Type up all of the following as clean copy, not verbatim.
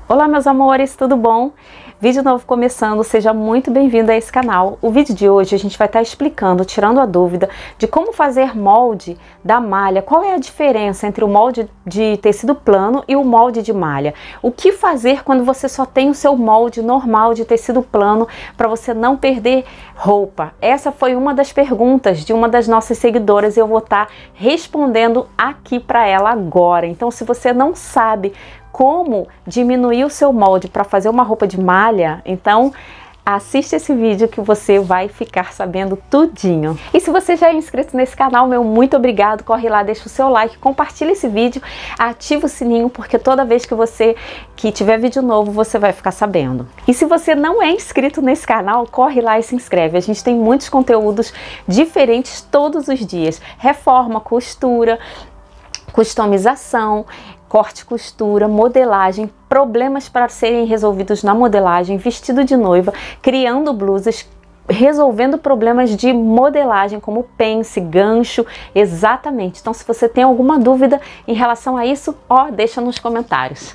Olá meus amores, tudo bom? Vídeo novo começando, seja muito bem-vindo a esse canal. O vídeo de hoje a gente vai estar explicando, tirando a dúvida de como fazer molde da malha. Qual é a diferença entre o molde de tecido plano e o molde de malha? O que fazer quando você só tem o seu molde normal de tecido plano para você não perder roupa? Essa foi uma das perguntas de uma das nossas seguidoras e eu vou estar respondendo aqui para ela agora. Então, se você não sabe como diminuir o seu molde para fazer uma roupa de malha, então assiste esse vídeo que você vai ficar sabendo tudinho. E se você já é inscrito nesse canal, meu muito obrigado, corre lá, deixa o seu like, compartilha esse vídeo, ativa o sininho, porque toda vez que tiver vídeo novo, você vai ficar sabendo. E se você não é inscrito nesse canal, corre lá e se inscreve. A gente tem muitos conteúdos diferentes todos os dias. Reforma, costura, customização, corte e costura, modelagem, problemas para serem resolvidos na modelagem, vestido de noiva, criando blusas, resolvendo problemas de modelagem como pence, gancho, exatamente. Então, se você tem alguma dúvida em relação a isso, ó, deixa nos comentários.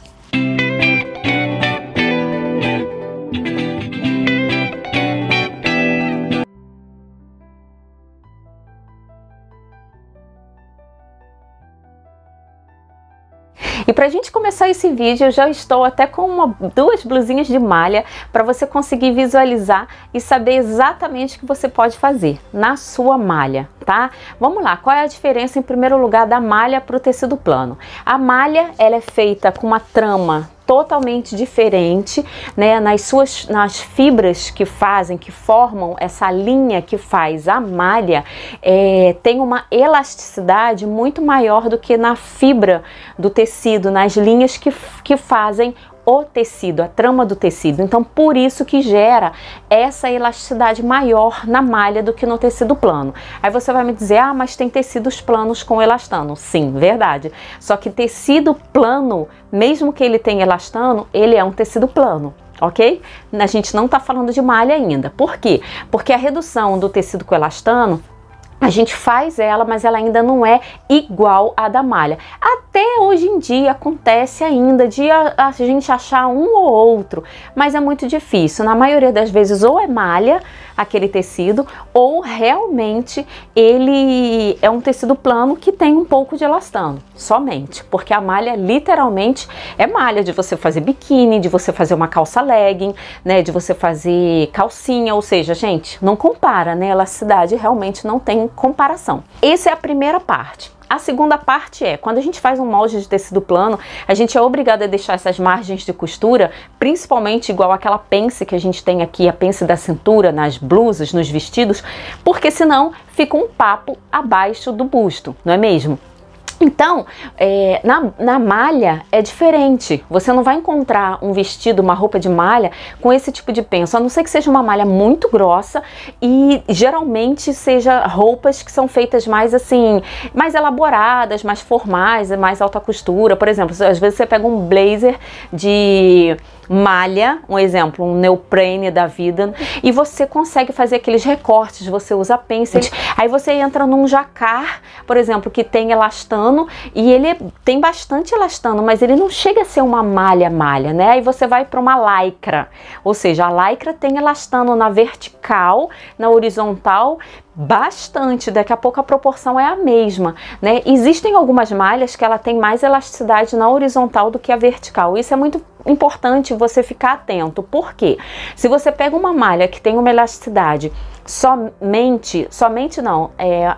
E para a gente começar esse vídeo, eu já estou até com duas blusinhas de malha para você conseguir visualizar e saber exatamente o que você pode fazer na sua malha, tá? Vamos lá, qual é a diferença em primeiro lugar da malha para o tecido plano? A malha, ela é feita com uma trama totalmente diferente, né, nas fibras que formam essa linha que faz a malha, tem uma elasticidade muito maior do que na fibra do tecido, nas linhas que fazem o tecido, a trama do tecido. Então, por isso que gera essa elasticidade maior na malha do que no tecido plano. Aí você vai me dizer, ah, mas tem tecidos planos com elastano. Sim, verdade. Só que tecido plano, mesmo que ele tenha elastano, ele é um tecido plano. Ok? A gente não tá falando de malha ainda. Por quê? Porque a redução do tecido com elastano, a gente faz ela, mas ela ainda não é igual à da malha. Até hoje em dia acontece ainda de a gente achar um ou outro, mas é muito difícil. Na maioria das vezes ou é malha, aquele tecido, ou realmente ele é um tecido plano que tem um pouco de elastano, somente. Porque a malha literalmente é malha de você fazer biquíni, de você fazer uma calça legging, né, de você fazer calcinha, ou seja, gente, não compara, né, elasticidade realmente não tem comparação. Essa é a primeira parte. A segunda parte é, quando a gente faz um molde de tecido plano, a gente é obrigado a deixar essas margens de costura, principalmente igual aquela pence que a gente tem aqui, a pence da cintura, nas blusas, nos vestidos, porque senão fica um papo abaixo do busto, não é mesmo? Então, na malha é diferente. Você não vai encontrar um vestido, uma roupa de malha com esse tipo de penso, a não ser que seja uma malha muito grossa e geralmente seja roupas que são feitas mais assim, mais elaboradas, mais formais, mais alta costura. Por exemplo, às vezes você pega um blazer de malha, um exemplo, um neoprene da vida, e você consegue fazer aqueles recortes, você usa pence, aí você entra num jacquard, por exemplo, que tem elastano, e ele tem bastante elastano, mas ele não chega a ser uma malha, né? Aí você vai para uma lycra, ou seja, a lycra tem elastano na vertical, na horizontal, bastante, daqui a pouco a proporção é a mesma, né? Existem algumas malhas que ela tem mais elasticidade na horizontal do que a vertical. Isso é muito importante você ficar atento. Por quê? Se você pega uma malha que tem uma elasticidade somente não,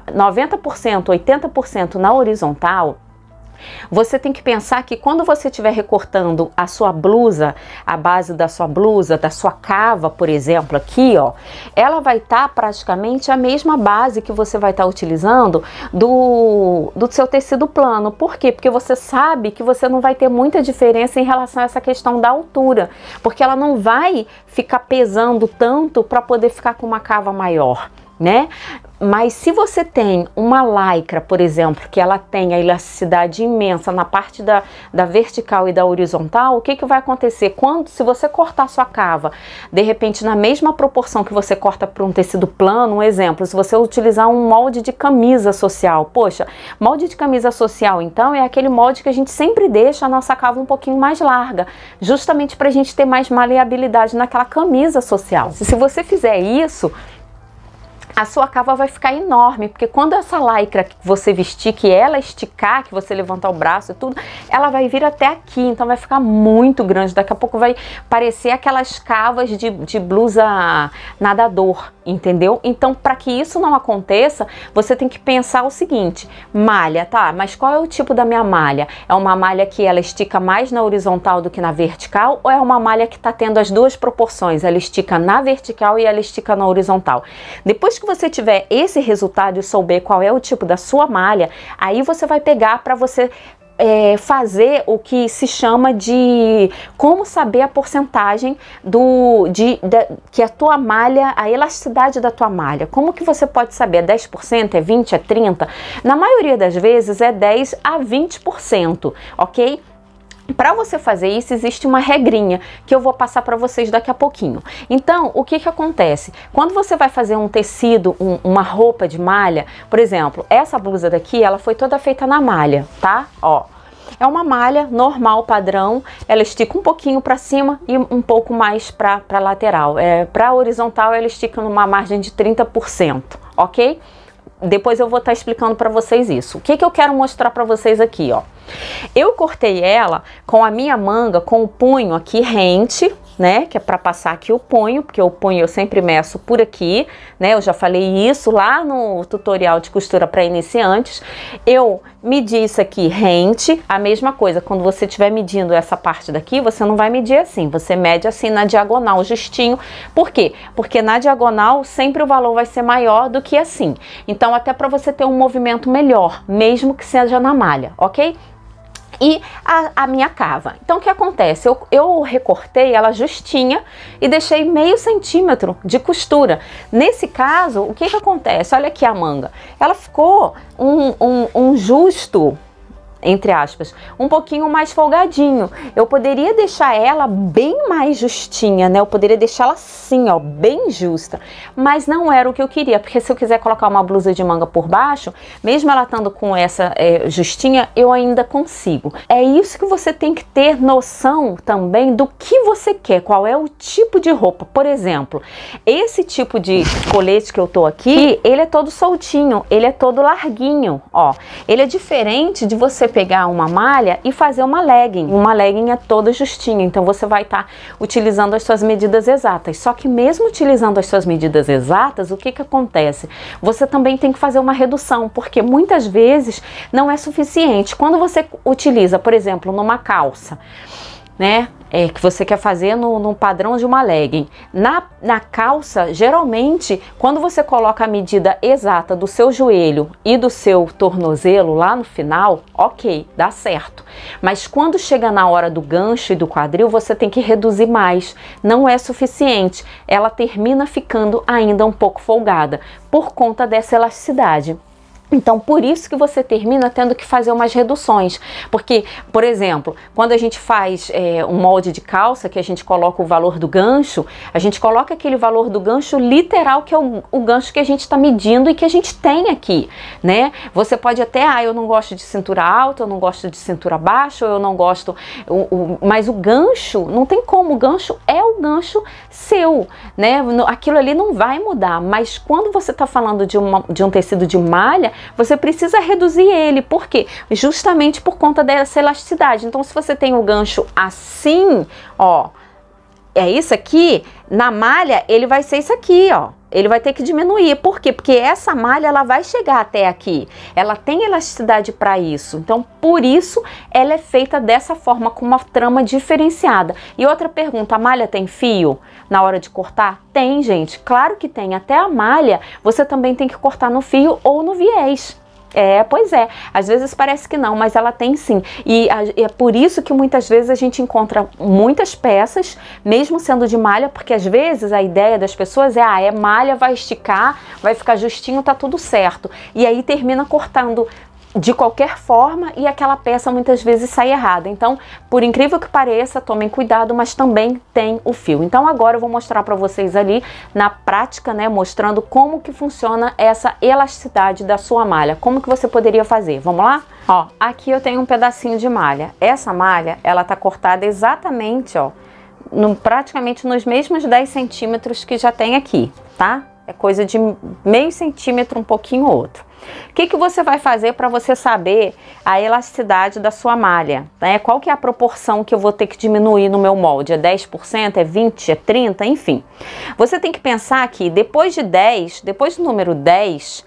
90%, 80% na horizontal, você tem que pensar que quando você estiver recortando a sua blusa, a base da sua blusa, da sua cava, por exemplo, aqui, ó, ela vai estar praticamente a mesma base que você vai estar utilizando do seu tecido plano. Por quê? Porque você sabe que você não vai ter muita diferença em relação a essa questão da altura, porque ela não vai ficar pesando tanto para poder ficar com uma cava maior. né? Mas se você tem uma lycra, por exemplo, que ela tem a elasticidade imensa na parte da vertical e da horizontal, o que vai acontecer? Se você cortar sua cava, de repente na mesma proporção que você corta para um tecido plano, um exemplo, se você utilizar um molde de camisa social, poxa, molde de camisa social então é aquele molde que a gente sempre deixa a nossa cava um pouquinho mais larga, justamente para a gente ter mais maleabilidade naquela camisa social. Se você fizer isso, a sua cava vai ficar enorme, porque quando essa lycra que você vestir, que ela esticar, que você levantar o braço e tudo, ela vai vir até aqui, então vai ficar muito grande, daqui a pouco vai parecer aquelas cavas de blusa nadador, entendeu? Então, para que isso não aconteça, você tem que pensar o seguinte: malha, tá, mas qual é o tipo da minha malha? É uma malha que ela estica mais na horizontal do que na vertical, ou é uma malha que tá tendo as duas proporções, ela estica na vertical e ela estica na horizontal? Depois que você tiver esse resultado e souber qual é o tipo da sua malha, aí você vai pegar para você fazer o que se chama de como saber a porcentagem que a tua malha, a elasticidade da tua malha. Como que você pode saber? É 10%? É 20%? É 30%? Na maioria das vezes é 10% a 20%, ok? Para você fazer isso, existe uma regrinha que eu vou passar para vocês daqui a pouquinho. Então, o que acontece? Quando você vai fazer um tecido, uma roupa de malha, por exemplo, essa blusa daqui, ela foi toda feita na malha, tá? Ó, é uma malha normal, padrão, ela estica um pouquinho para cima e um pouco mais para lateral. Para horizontal, ela estica numa margem de 30%, ok? Depois eu vou estar explicando para vocês isso. O que eu quero mostrar para vocês aqui, ó. Eu cortei ela com a minha manga, com o punho aqui rente, né? Que é para passar aqui o punho, porque o punho eu sempre meço por aqui, né? Eu já falei isso lá no tutorial de costura para iniciantes. Eu medi isso aqui rente, a mesma coisa. Quando você estiver medindo essa parte daqui, você não vai medir assim, você mede assim na diagonal, justinho. Por quê? Porque na diagonal sempre o valor vai ser maior do que assim. Então, até para você ter um movimento melhor, mesmo que seja na malha, ok? E a minha cava. Então, o que acontece? Eu recortei ela justinha e deixei meio centímetro de costura. Nesse caso, o que acontece? Olha aqui a manga. Ela ficou um justo, entre aspas, um pouquinho mais folgadinho. Eu poderia deixar ela bem mais justinha, né? Eu poderia deixar ela assim, ó, bem justa. Mas não era o que eu queria, porque se eu quiser colocar uma blusa de manga por baixo, mesmo ela estando com essa justinha, eu ainda consigo. É isso que você tem que ter noção também do que você quer, qual é o tipo de roupa. Por exemplo, esse tipo de colete que eu tô aqui, ele é todo soltinho, ele é todo larguinho, ó. Ele é diferente de você pegar uma malha e fazer uma legging. Uma legging é toda justinha, então você vai estar utilizando as suas medidas exatas. Só que mesmo utilizando as suas medidas exatas, o que acontece? Você também tem que fazer uma redução, porque muitas vezes não é suficiente. Quando você utiliza, por exemplo, numa calça, né, que você quer fazer no padrão de uma legging. Na calça, geralmente, quando você coloca a medida exata do seu joelho e do seu tornozelo lá no final, ok, dá certo. Mas quando chega na hora do gancho e do quadril, você tem que reduzir mais. Não é suficiente. Ela termina ficando ainda um pouco folgada, por conta dessa elasticidade. Então, por isso que você termina tendo que fazer umas reduções. Porque, por exemplo, quando a gente faz um molde de calça, que a gente coloca o valor do gancho, a gente coloca aquele valor do gancho literal, que é o gancho que a gente está medindo e que a gente tem aqui, né? Você pode até, eu não gosto de cintura alta, eu não gosto de cintura baixa, eu não gosto... mas o gancho, não tem como, o gancho é o gancho seu, né? Aquilo ali não vai mudar, mas quando você está falando de um tecido de malha, você precisa reduzir ele. Por quê? Justamente por conta dessa elasticidade. Então, se você tem o gancho assim, ó, é isso aqui, na malha ele vai ser isso aqui, ó. Ele vai ter que diminuir. Por quê? Porque essa malha, ela vai chegar até aqui. Ela tem elasticidade para isso. Então, por isso, ela é feita dessa forma, com uma trama diferenciada. E outra pergunta, a malha tem fio na hora de cortar? Tem, gente. Claro que tem. Até a malha, você também tem que cortar no fio ou no viés. Pois é, às vezes parece que não, mas ela tem sim. E é por isso que muitas vezes a gente encontra muitas peças, mesmo sendo de malha, porque às vezes a ideia das pessoas é malha, vai esticar, vai ficar justinho, tá tudo certo. E aí termina cortando de qualquer forma e aquela peça muitas vezes sai errada. Então, por incrível que pareça, tomem cuidado, mas também tem o fio. Então agora eu vou mostrar para vocês ali na prática, né, mostrando como que funciona essa elasticidade da sua malha, como que você poderia fazer. Vamos lá? Ó, aqui eu tenho um pedacinho de malha. Essa malha, ela tá cortada exatamente, ó, praticamente nos mesmos 10 centímetros que já tem aqui, tá? É coisa de meio centímetro, um pouquinho outro. O que você vai fazer para você saber a elasticidade da sua malha, né? Qual que é a proporção que eu vou ter que diminuir no meu molde? É 10%, é 20%, é 30%, enfim. Você tem que pensar que depois do número 10,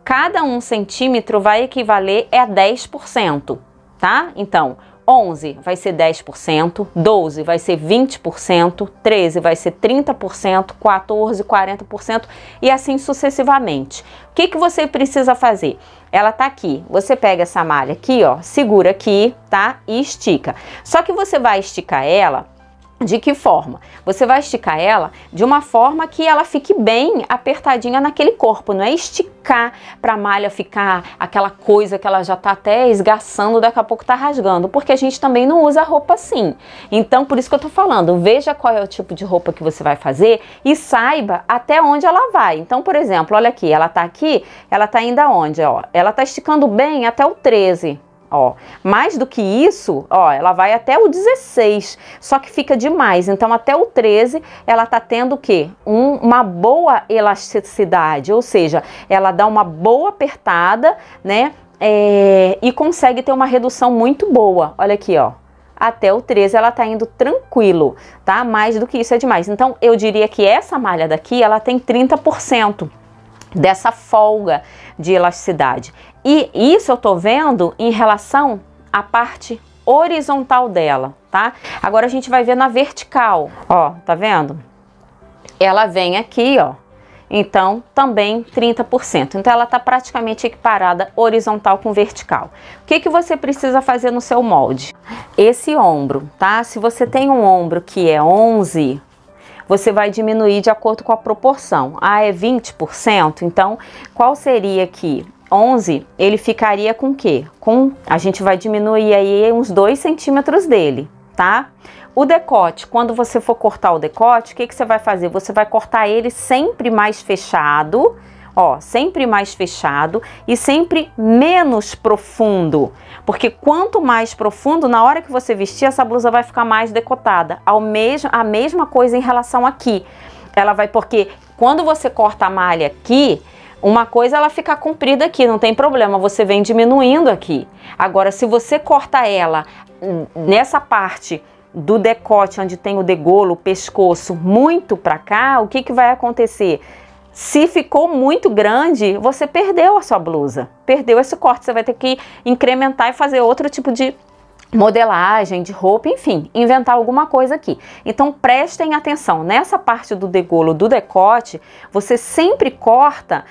cada 1 centímetro vai equivaler a 10%, tá? Então, 11 vai ser 10%, 12 vai ser 20%, 13 vai ser 30%, 14, 40% e assim sucessivamente. O que você precisa fazer? Ela tá aqui, você pega essa malha aqui, ó, segura aqui, tá? E estica. Só que você vai esticar ela de que forma? Você vai esticar ela de uma forma que ela fique bem apertadinha naquele corpo, não é esticar para a malha ficar aquela coisa que ela já tá até esgaçando, daqui a pouco tá rasgando, porque a gente também não usa roupa assim. Então, por isso que eu tô falando, veja qual é o tipo de roupa que você vai fazer e saiba até onde ela vai. Então, por exemplo, olha aqui, ela tá indo aonde, ó? Ela tá esticando bem até o 13. Ó, mais do que isso, ó, ela vai até o 16, só que fica demais. Então, até o 13, ela tá tendo o quê? Uma boa elasticidade, ou seja, ela dá uma boa apertada, né? E consegue ter uma redução muito boa. Olha aqui, ó. Até o 13 ela tá indo tranquilo, tá? Mais do que isso é demais. Então, eu diria que essa malha daqui, ela tem 30% dessa folga de elasticidade. E isso eu tô vendo em relação à parte horizontal dela, tá? Agora a gente vai ver na vertical, ó, tá vendo? Ela vem aqui, ó, então também 30%. Então ela tá praticamente equiparada horizontal com vertical. O que você precisa fazer no seu molde? Esse ombro, tá? Se você tem um ombro que é 11, você vai diminuir de acordo com a proporção. É 20%, então qual seria aqui? 11, ele ficaria com o quê? A gente vai diminuir aí uns 2 centímetros dele, tá? O decote, quando você for cortar o decote, o que você vai fazer? Você vai cortar ele sempre mais fechado, ó, sempre mais fechado e sempre menos profundo. Porque quanto mais profundo, na hora que você vestir, essa blusa vai ficar mais decotada. A mesma coisa em relação aqui. Ela vai, porque quando você corta a malha aqui, uma coisa ela fica comprida aqui, não tem problema, você vem diminuindo aqui. Agora, se você corta ela nessa parte do decote, onde tem o degolo, o pescoço, muito pra cá, o que vai acontecer? Se ficou muito grande, você perdeu a sua blusa, perdeu esse corte, você vai ter que incrementar e fazer outro tipo de modelagem de roupa, enfim, inventar alguma coisa aqui. Então prestem atenção, nessa parte do degolo, do decote, você sempre corta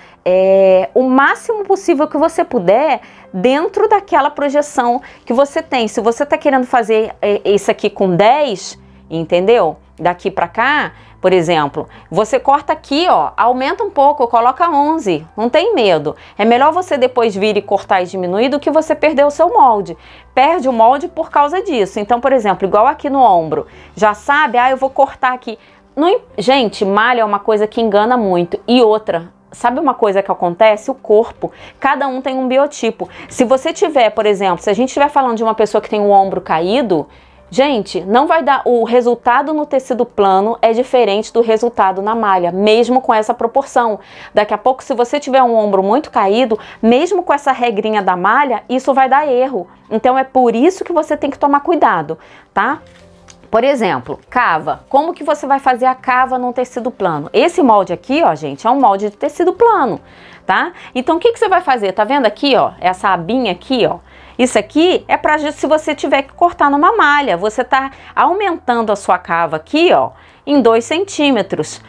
o máximo possível que você puder dentro daquela projeção que você tem. Se você tá querendo fazer isso aqui com 10, entendeu? Daqui pra cá, por exemplo, você corta aqui, ó, aumenta um pouco, coloca 11, não tem medo. É melhor você depois vir e cortar e diminuir do que você perder o seu molde. Perde o molde por causa disso. Então, por exemplo, igual aqui no ombro, já sabe, eu vou cortar aqui. Não, gente, malha é uma coisa que engana muito. E outra, sabe uma coisa que acontece? O corpo, cada um tem um biotipo. Se você tiver, por exemplo, se a gente estiver falando de uma pessoa que tem o ombro caído, gente, não vai dar, o resultado no tecido plano é diferente do resultado na malha, mesmo com essa proporção. Daqui a pouco, se você tiver um ombro muito caído, mesmo com essa regrinha da malha, isso vai dar erro. Então é por isso que você tem que tomar cuidado, tá? Por exemplo, cava. Como que você vai fazer a cava num tecido plano? Esse molde aqui, ó, gente, é um molde de tecido plano, tá? Então o que você vai fazer? Tá vendo aqui, ó, essa abinha aqui, ó? Isso aqui é para se você tiver que cortar numa malha. Você tá aumentando a sua cava aqui, ó, em 2 centímetros.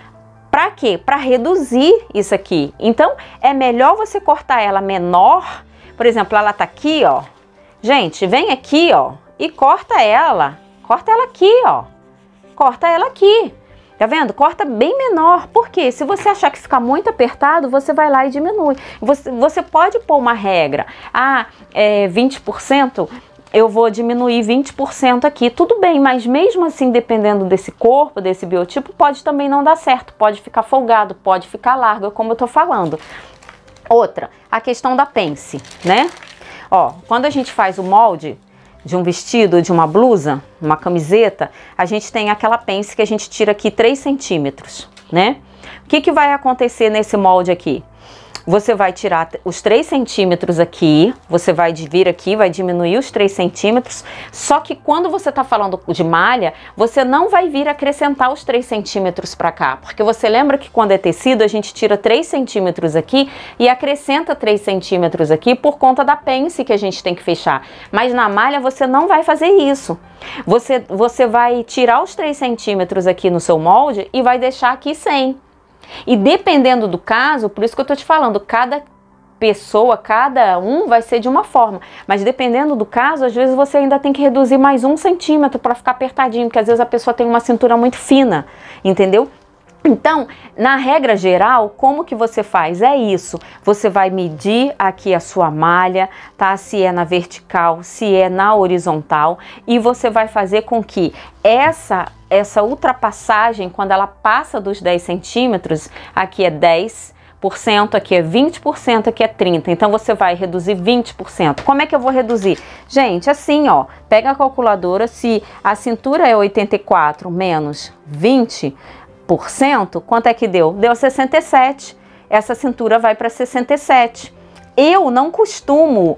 Para quê? Para reduzir isso aqui. Então, é melhor você cortar ela menor, Por exemplo, ela tá aqui, ó. Gente, vem aqui, ó, e corta ela. Corta ela aqui, ó. Corta ela aqui. Tá vendo? Corta bem menor. Por quê? Se você achar que fica muito apertado, você vai lá e diminui. Você pode pôr uma regra. 20%, eu vou diminuir 20% aqui. Tudo bem, mas mesmo assim, dependendo desse corpo, desse biotipo, pode também não dar certo. Pode ficar folgado, pode ficar largo, como eu tô falando. Outra, a questão da pence, né? Ó, quando a gente faz o molde de um vestido, de uma blusa, uma camiseta, a gente tem aquela pence que a gente tira aqui 3 centímetros, né? O que vai acontecer nesse molde aqui? Você vai tirar os 3 centímetros aqui, você vai vir aqui, vai diminuir os 3 centímetros, só que quando você tá falando de malha, você não vai vir acrescentar os 3 centímetros para cá, porque você lembra que quando é tecido, a gente tira 3 centímetros aqui e acrescenta 3 centímetros aqui por conta da pence que a gente tem que fechar. Mas na malha você não vai fazer isso. Você vai tirar os 3 centímetros aqui no seu molde e vai deixar aqui sem. E dependendo do caso, por isso que eu tô te falando, cada pessoa, cada um vai ser de uma forma. Mas dependendo do caso, às vezes você ainda tem que reduzir mais 1 centímetro para ficar apertadinho, porque às vezes a pessoa tem uma cintura muito fina, entendeu? Então, na regra geral, como que você faz? É isso, você vai medir aqui a sua malha, tá? Se é na vertical, se é na horizontal, e você vai fazer com que essa ultrapassagem, quando ela passa dos 10 centímetros, aqui é 10%, aqui é 20%, aqui é 30%. Então, você vai reduzir 20%. Como é que eu vou reduzir? Gente, assim, ó, pega a calculadora, se a cintura é 84 menos 20%, quanto é que deu? Deu 67. Essa cintura vai para 67. Eu não costumo,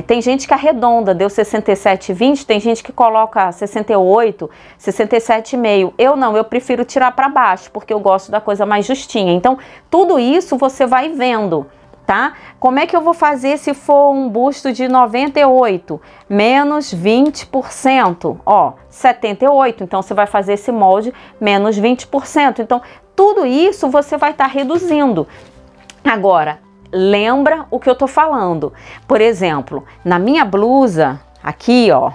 tem gente que arredonda, deu 67,20, tem gente que coloca 68, 67,5. Eu não, eu prefiro tirar para baixo, porque eu gosto da coisa mais justinha. Então, tudo isso você vai vendo, tá? Como é que eu vou fazer se for um busto de 98? Menos 20%, ó, 78. Então, você vai fazer esse molde menos 20%. Então, tudo isso você vai estar reduzindo. Agora, lembra o que eu tô falando. Por exemplo, na minha blusa, aqui, ó,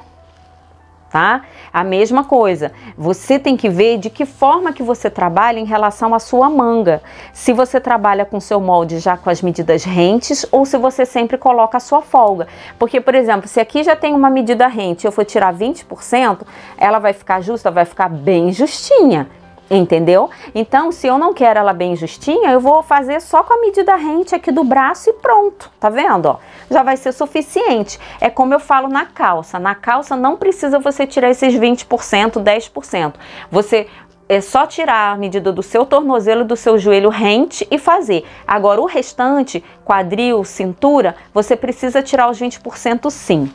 tá? A mesma coisa. Você tem que ver de que forma que você trabalha em relação à sua manga. Se você trabalha com seu molde já com as medidas rentes ou se você sempre coloca a sua folga. Porque, por exemplo, se aqui já tem uma medida rente, eu for tirar 20%, ela vai ficar justa, vai ficar bem justinha. Entendeu? Então, se eu não quero ela bem justinha, eu vou fazer só com a medida rente aqui do braço e pronto. Tá vendo? Ó, já vai ser suficiente. É como eu falo na calça. Na calça não precisa você tirar esses 20%, 10%. Você é só tirar a medida do seu tornozelo e do seu joelho rente e fazer. Agora, o restante, quadril, cintura, você precisa tirar os 20% sim.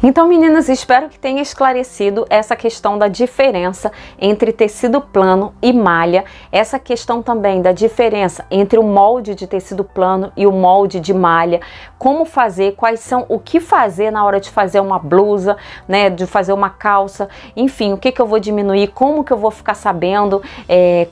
Então, meninas, espero que tenha esclarecido essa questão da diferença entre tecido plano e malha, essa questão também da diferença entre o molde de tecido plano e o molde de malha, como fazer, quais são, o que fazer na hora de fazer uma blusa, né, de fazer uma calça, enfim, o que que eu vou diminuir, como que eu vou ficar sabendo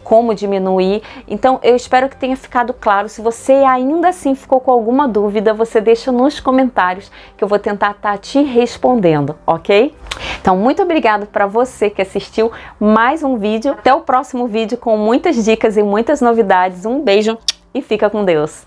como diminuir. Então, eu espero que tenha ficado claro. Se você ainda assim ficou com alguma dúvida, você deixa nos comentários que eu vou tentar estar te respondendo, ok? Então, muito obrigada para você que assistiu mais um vídeo. Até o próximo vídeo com muitas dicas e muitas novidades. Um beijo e fica com Deus!